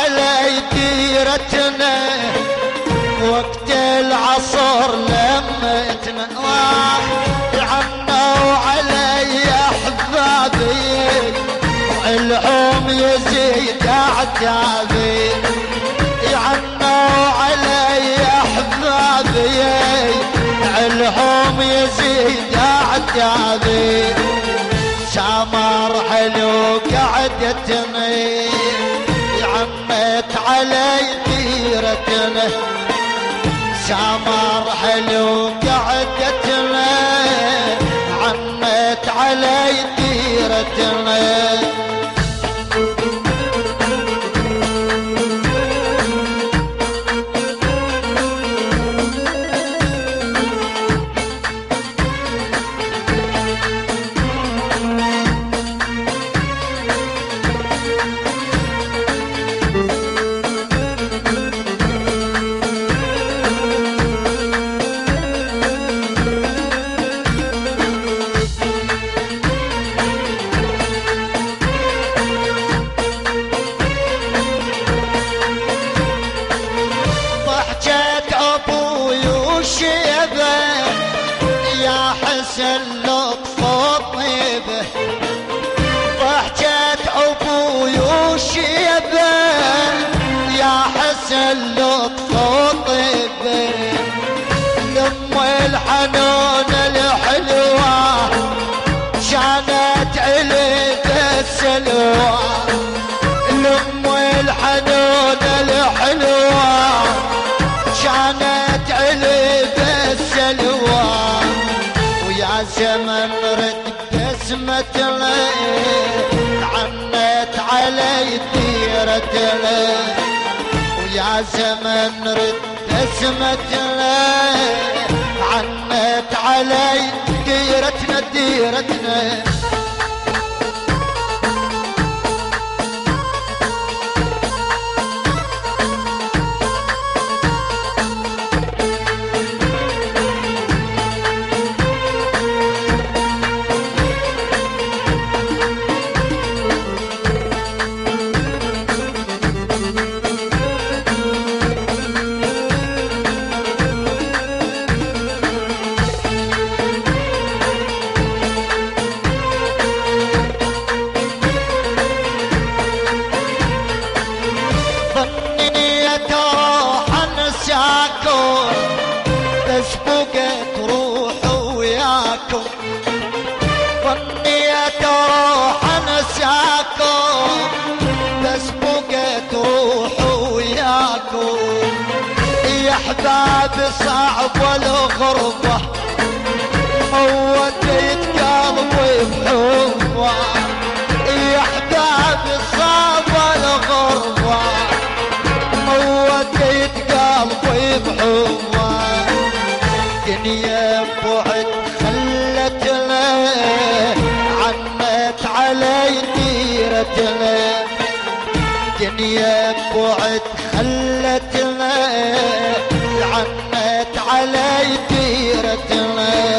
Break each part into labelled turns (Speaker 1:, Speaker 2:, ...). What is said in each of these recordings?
Speaker 1: علي ديرتنا وقت العصر لمتنا عنوا علي احبابي والعم يزيد عتابي عنوا علي احبابي العم يزيد عتابي سمر حلو قعدتنا عمت علي ديرتنا سمر حلو قعدتنا عمت علي ديرتنا اللطف طيبه ضحكت ابوي وشيبه يا حسن لطف طيبه لام الحنون الحلوه كانت علي السلوى لام الحنون الحلوه كانت علي السلوى يا زمن رد بسمة عنت علي ديرتنا ويا زمن رد بسمة عنت علي ديرتنا ديرتنا بس بقيت روح وياكم ظنيت روح انساكم بس بقيت روح وياكم يا احبابي صعبة الغربة موتيت قلبي بحبه يا احبابي صعبة الغربة موتيت قلبي بحبه دنيا بعد خلتنا عنت علي ديرتنا دنيا بعد خلتنا عنت علي ديرتنا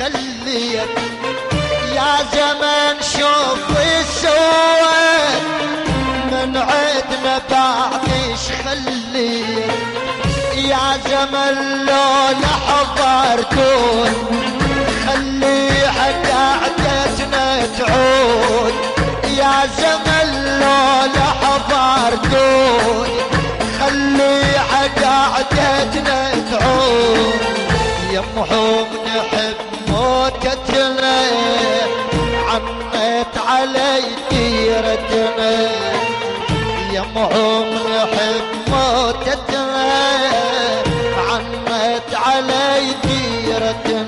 Speaker 1: خليت يا زمان شوف السواد من عدنا بعد ايش خليت يا زمان لو لحضرتون خلي قعدتنا تعود يا زمان لو لحضرتون خلي قعدتنا تعود يمحوم نحب موتتنا عمت علي ديرتنا يمحوم نحب موتتنا عمت علي ديرتنا